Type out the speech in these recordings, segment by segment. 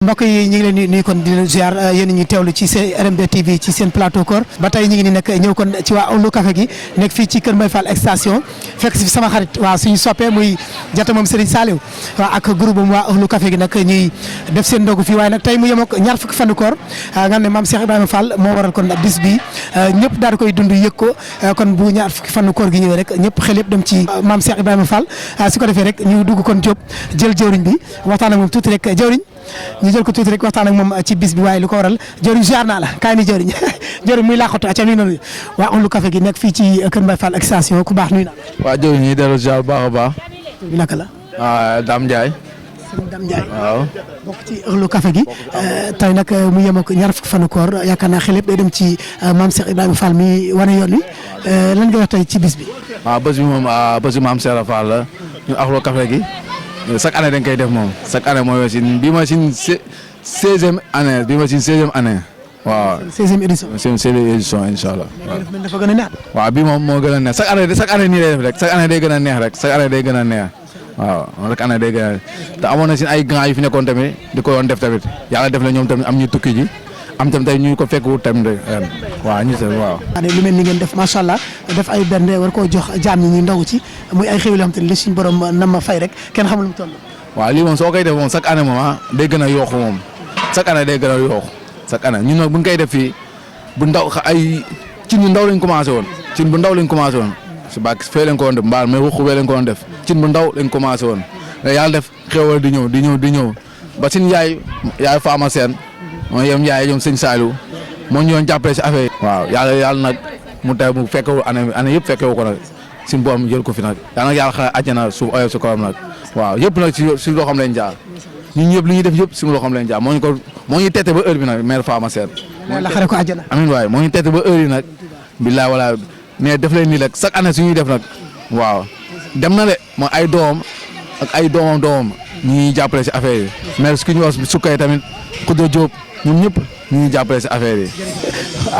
mbokk yi ñu ngi leen di nuyu kon di leen ziar yéen ñi teewlu ci seen RMD TV ci seen plateau koor ba tey ñu ngi ni nag ñëw kon ci waa Ahlu Café gi nekk fii ci Kër Mbaye Fall extension fekk si sama xarit waaw suñu soppee muy jata moom Serigne Saliou waaw ak groupe am waa Ahlu Café gi nag ñuy def seen ndogu fii waaye nag tey mu yem ak ñaar fukki fanu koor nga xam ne maam Cheikh Ibrahima Fall moo waral kon bis bi ñëpp daal di koy dund yëg ko kon bu ñaar fukki fanu koor gi ñëwee rek ñëpp xel yëpp dem ci maam Cheikh Ibrahima Fall su ko defee rek ñu dugg kon Diop jël jëwriñ bi waxtaan ak moom tuuti rek jëwriñ ñu jël ko tuuti rek waxtaan ak moom ci bis bi waaye lu ko waral jëriñ ziar naa la kaay ni jëriñ jëriñ muy laaxatu acca nuyu na waa Ahlu Café gi nekk fii ci Kër Mbaye Fall extension ku baax nuyu naa waaw jëriñ ñi dellu ziar bu baax a baax bi naka la Dame Ndiaye sëñ Dame Ndiaye waaw bokk ci Ahlu Café gi tey nag mu yem ak ñaar fukki fanu koor yaakaar naa xel yëpp day dem ci maam Cheikh Ibrahima Fall mi wane yoon wi lan nga wax tey ci bis bi waaw bés bi moom bés bi maam Cheikh Fall la ñu Ahlu Café gi chaque année dañ koy def moom chaque année mooy bii ma sin 16e année bii ma sin 16e année waaw 16e édition 16e édition incha allah dafa gën a neex waaw bii moom moo gën a neex chaque année nii lay def rek chaque année day gën a neex rek chaque année day gën a neex waaw rek année day gën a te amoon na si ay grands yu fi nekkoon tamit di ko doon def tamit yàlla def na ñoom tamit am ñu tukki ji am tam tey ñu ko fekk wut tamit ren waaw ñu tamit waaw. lu mel ni ngeen def macha allah def ay bernde war koo jox jaam ñi ñu ndaw ci muy ay xéwal yoo xam te ne li suñu borom na ma fay rek kenn xamul lu mu toll. waaw lii moom soo koy def moom chaque année moom day gën a yokku moom chaque année day gën a yokku chaque année ñun nag bu ñu koy def fii bu ndaw ay cin bu ndaw lañ commencé woon cin bu ndaw lañ commencé woon si bàq fee leen ko woon def mbaal mais waxu fee leen ko woon def cin bu ndaw lañ commencé woon mais yàlla def xéwal di ñëw ba suñu yaay Fama Sène mooy yem yaay ñoom sëñ Saliou moo ñu doon jàppale si affaire yi. waaw yàlla nag mu tey mu fekkewu année yëpp fekkewu ko nag suñu borom jël ko fi nag yàlla nag yàlla xanaa àjjana suuf oyof si kawam nag waaw yëpp nag si loo xam leen jaar ñun ñëpp li ñuy def yëpp si loo xam leen jaar moo ñu tette ba heure bi nag maire Fama Sène la xare ko àjjana amiin waay moo ñu tette ba heure yi nag billaay wala mais def leen nii rek chaque année suñuy def nag waaw dem na de mooy ay doomam ak ay doomam ñu ngi jàppale si affaire yi maire su ñu wax sukkay tamit Khoudia Diop ñun ñëpp ñu ngi jàppale si affaire yi.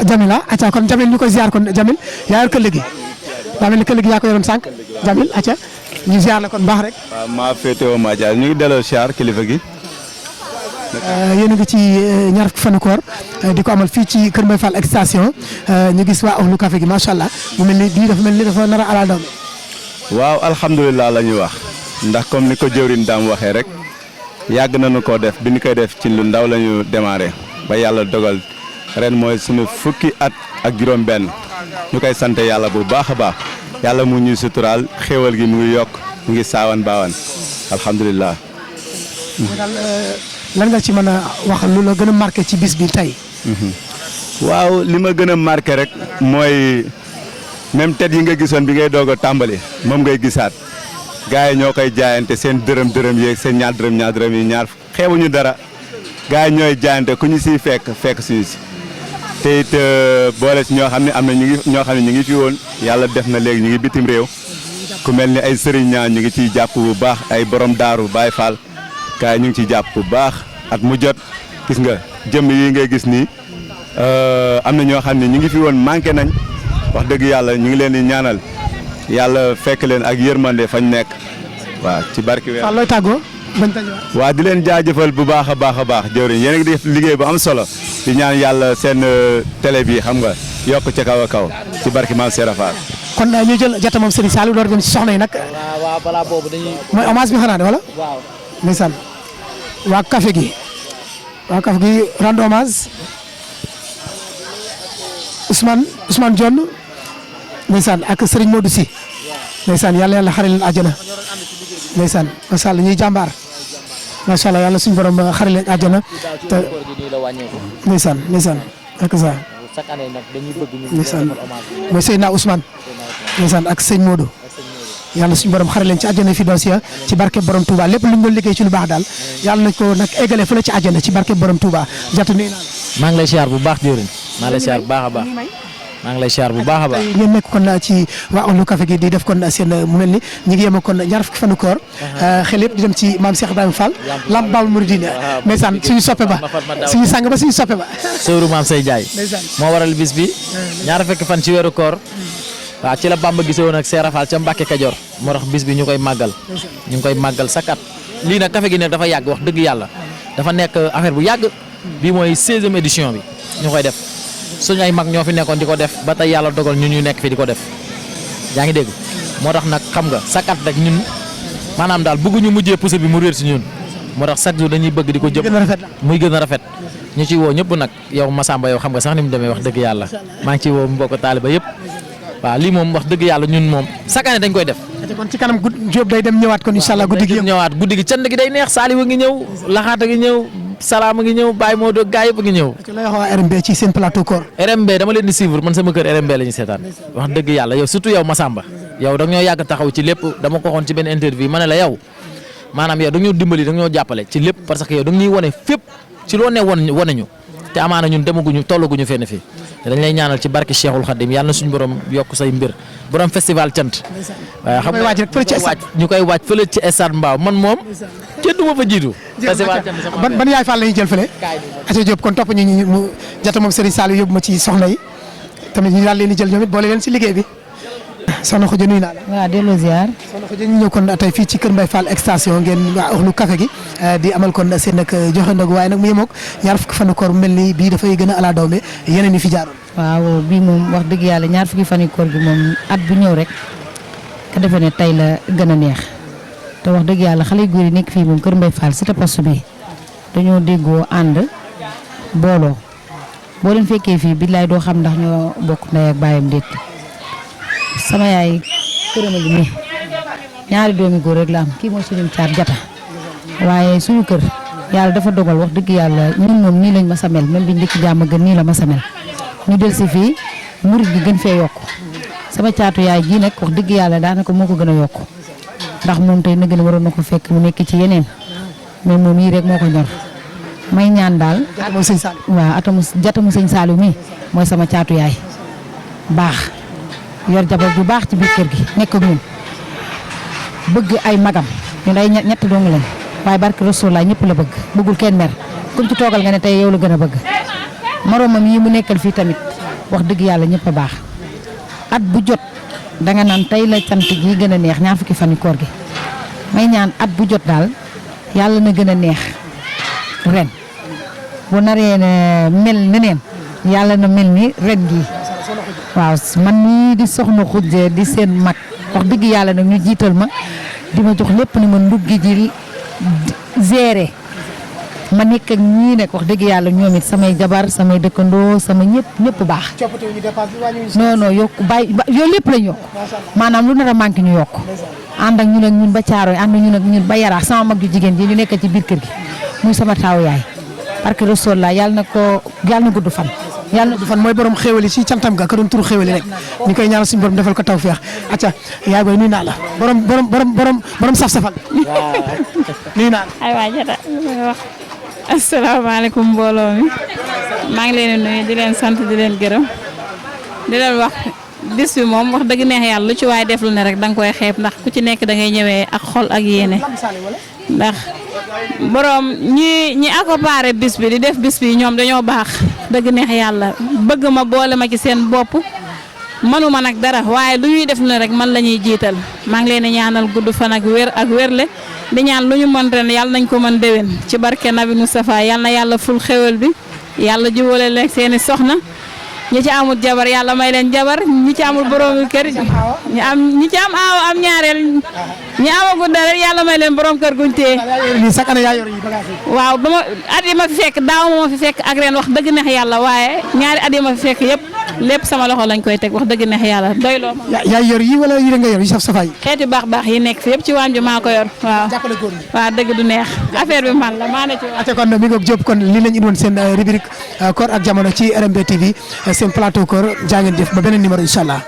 Jamila acca kon Jamil ñu koy ziar kon Jamil yaa yor këll gi daa mel ni këll gi yaa ko yoroon sànq Jamil acca ñu ziar la kon baax rek. waaw maa féetewoo maa jaar ñu ngi delloo ziar kilifa gi. yéen a ngi ci ñaar fukki fanu koor di ko amal fii ci Kër Mbaye Fall extension ñu gis waa Ahlu Café gi macha allah mu mel ni bii dafa nar a alal doom. waaw alhamdulilah la ñuy wax ndax comme ni ko jëwriñ daam waxee rek yàgg nañu koo def bi ñu koy def ci lu ndaw la ñu démarré ba yàlla dogal ren mooy suñu fukki at ak juróom-benn ñu koy sant yàlla bu baax a baax yàlla mu ñuy suturaal xéewal gi mu ngi yokk mu ngi saawan baawaan alhamdulilah. lan nga ci mën a wax lu la gën a marqué ci bis bi tey. waaw li ma gën a marqué rek mooy même tet yi nga gisoon bi ngay doog a tàmbali moom ngay gisaat. gaa yi ñoo koy jaayante seen dërëm yeeg seen ñaar dërëm yi ñaar xeebuñu dara gaa yi ñooy jaayante ku ñu siy fekk suñu si te it boole si ñoo xam ne am na ñoo xam ne ñu ngi fi woon yàlla def na léegi ñu ngi bitim réew ku mel ni ay sëriñ ñaan ñu ngi ciy jàpp bu baax ay borom daaru Baay Faal gaa yi ñu ngi ciy jàpp bu baax at mu jot gis nga jëmm yi ngay gis nii am na ñoo xam ne ñu ngi fi woon manqué nañ wax dëgg yàlla ñu ngi leen di ñaanal. yàlla fekk leen ak yërmande fañ nekk waaw ci barki weer. looy tàggoo bañ waaw di leen jaajëfal bu baax a baax jëwriñ yéen a ngi def liggéey bu am solo di ñaan yàlla seen télé bi xam nga yokk ca kaw a kaw ci barki maam Serap Fall. kon ñu jël jota moom Serigne Saliou door dem ci soxna yi nag. waaw balaa boobu dañuy. mooy hommage bi xanaa de wala. waaw ndeysaan waa café gi rendre hommage Ousmane Dione ndeysaan ak Serigne Modou Sy ndeysaan yàlla xare leen àjjana ndeysaan macha allah ñuy jàmbaar macha allah yàlla suñu borom xare leen àjjana te ndeysaan ak ça ndeysaan mooy Seydina Ousmane ndeysaan ak sëñ Modou yàlla suñu borom xare leen ci àjjana fi dossier ci barke borom Touba lépp lu ñu doon liggéey ci lu baax daal yàlla nañ ko nag eggale fu la ci àjjana ci barke borom Touba jatu nuyu naa la. maa ngi lay siyaar bu baax jëriñ maa ngi lay siyaar bu baax a baax maa ngi lay siyaar bu baax a baax. ngeen nekk kon ci waa Ahlu Café gi di def kon seen mu mel ni ñu ngi yem kon ñaar fukki fanu koor xel yëpp di dem ci maam Cheikh Ibrahima Fall Lamp Baabul Mouridina ndeysaan suñu soppe ba suñu sang ba suñu soppe ba sëwru maam say jaay moo waral bis bi ñaar fukki fan ci weeru koor waaw ci la Bamba gisee woon ak Seera Fall ca Mbàkke Kajoor moo tax bis bi ñu koy màggal ñu ngi koy màggal sakat lii nag café gi ne dafa yàgg wax dëgg yàlla dafa nekk affaire bu yàgg bii mooy 16e édition bi ñu koy def suñu ay mag ñoo fi nekkoon di ko def ba tey yàlla dogal ñun ñu nekk fi di ko def yaa ngi dégg moo tax nag xam nga chaque at rek ñun maanaam daal bëgguñu mujjee pousse bi mu réer si ñun moo tax chaque jour dañuy bëgg di ko jëm muy gën a rafet ñu ciy woo ñëpp nag yow Massamba yow xam nga sax ni mu demee wax dëgg yàlla maa ngi ciy woo mbokk taaliba yëpp waaw lii moom wax dëgg yàlla ñun moom chaque année dañ koy def. kon ci kanam Diop day dem ñëwaat kon incha allah guddi gi ñëwaat guddi gi cant gi day neex Saliou a ngi ñëw Laxaata ngi ñëw Salaam a ngi ñëw Baye Modou gaa yëpp a ngi ñëw. lay wax waa RMB ci seen plateau koor. RMB dama leen di suivre man sama kër RMB la ñu seetaan wax dëgg yàlla yow surtout yow Massamba yow da ñoo yàgg taxaw ci lépp dama ko waxoon ci benn interview ma ne la yow maanaam yow da ñoo dimbali da ñoo jàppale ci lépp parce que yow da ñuy wane fépp ci loo ne wane ñu te amaana ñun demaguñu tollaguñu fenn fii dañ lay ñaanal ci barke Cheikhul Khadim yàlla na suñu borom yokk say mbir borom festival cant waaye xam nga ñu koy waaj fële ci stade Mbao man moom kenn du ma fa jiitu festival cant ban yaay Fall la ñuy jël fële aca Diop kon topp ñu mu jota moom Serigne Saliou yóbbu ma ci soxna yi tamit ñu daal leen di jël ñoom it boole leen si liggéey bi soxna Khoudia nuyu naa la. waaw delloo ziar. soxna Khoudia ñu ñëw kon tey fii ci Kër Mbaye Fall extension ngeen waa Euhlou Café gi di amal kon seen nag joxe ndogu waaye nag mu yemook ñaar fukki fan koor mel ni bii dafay gën a ala dawme yeneen yi fi jaaroon. waaw bii moom wax dëgg yàlla ñaar fukki fan koor gi moom at bu ñëw rek ka defee ne tey la gën a neex te wax dëgg yàlla xale yu góor yi nekk fii moom Kër Mbaye Fall cité poste bi dañoo déggoo ànd booloo boo leen fekkee fii billaay doo xam ndax ñoo bokk ndey ak baayam déet sama yaay këram a ngi nii ñaari doomi góor rek la am kii mooy suñu caat jata waaye suñu kër yàlla dafa dogal wax dëgg yàlla ñun moom nii lañ ma sa mel même biñ dëkk jàmm gën nii la ma sa mel ñu del si fii murit gi gën fee yokk sama caatu yaay ji nag wax dëgg yàlla daanaka moo ko gën a yokk ndax moom tey na gën a waroon na ko fekk mu nekk ci yeneen mais moom yii rek moo ko ñor may ñaan daal waaw jatamu sëñ Saliou mi mooy sama caatu yaay baax yor jabar bu baax ci biir kër gi nekk ak ñun bëgg ay magam ñun ay ñett dong lañ waaye barke Rasulullah ñëpp la bëgg bëggul kenn mer comme ci toogal nga ne tey yow la gën a bëgg moromam yi mu nekkal fii tamit wax dëgg yàlla ñëpp a baax at bu jot danga naan tey la cant gi gën a neex ñaar fukki fan koor gi may ñaan at bu jot daal yàlla na gën a neex ren bu naree mel neneen yàlla na mel ni ren gii waaw man mii di soxna Khoudia di seen mag wax dëgg yàlla nag ñu jiital ma di ma jox lépp ni ma nduggi ji géré ma nekk ak ñii nekk wax dëgg yàlla ñoom it samay jabar samay dëkkandoo sama ñëpp baax non yokk bàyyi yooyu lépp lañ yokk maanaam lu nar a manqué ñu yokk ànd ak ñun ba Caaroy ànd ñun ak ñun ba Yaraax sama mag ju jigéen ji ñu nekk ci biir kër gi muy sama taaw yaay parce que Rasulullah yàlla na gudd fan yàlla du fan mooy borom xéwali ci cantam ga ka doon turu xéwali rek ñu koy ñaanal suñu borom defal ko tawfeex acca yaay booy nuyu naa la borom saf-safal nuyu naa la ay waa jata wax asalaamaaleykum mbooloo mi maa ngi leen di nuyu di leen sant di leen gërëm di leen wax bis bi moom wax dëgg neex yàlla lu ci waay def lu ne rek da nga koy xeeb ndax ku ci nekk da ngay ñëwee ak xol ak yéene ndax borom ñi accompagné bis bi di def bis bi ñoom dañoo baax dëgg neex yàlla bëgg ma boole ma ci seen bopp mënuma nag dara waaye lu ñuy def lu ne rek man la ñuy jiital maa ngi leen di ñaanal gudd fan ak wér ak wérle di ñaan lu ñu mën ren yàlla nañ ko mën déwén ci barke Nabi Moustapha yàlla na yàlla ful xéwal bi yàlla jubale leen seeni soxna ñi ci amul jabar yàlla may leen jabar ñi ci amul borom kër ñi ci am aaw am ñaareel ñi amagul dara yàlla may leen borom kër guñ téye waaw ba ma at yi ma fi fekk daaw ma fi fekk ak ren wax dëgg neex yàlla waaye ñaari at yi ma fi fekk yëpp lépp sama loxo lañ koy teg wax dëgg neex yàlla doy loo ma yaay yor yi wala yi nga yor yi saf safaay xeeti baax yi nekk fi yëpp ci waañ bi maa ko yor waaw dëgg du neex affaire bi man la maa ne ci ate kon mi ngoog Diop kon lii lañ indi woon seen rubrique koor ak jamono ci RMB TV seen plateau koor jaa ngeen jëf ba beneen numéro incha allah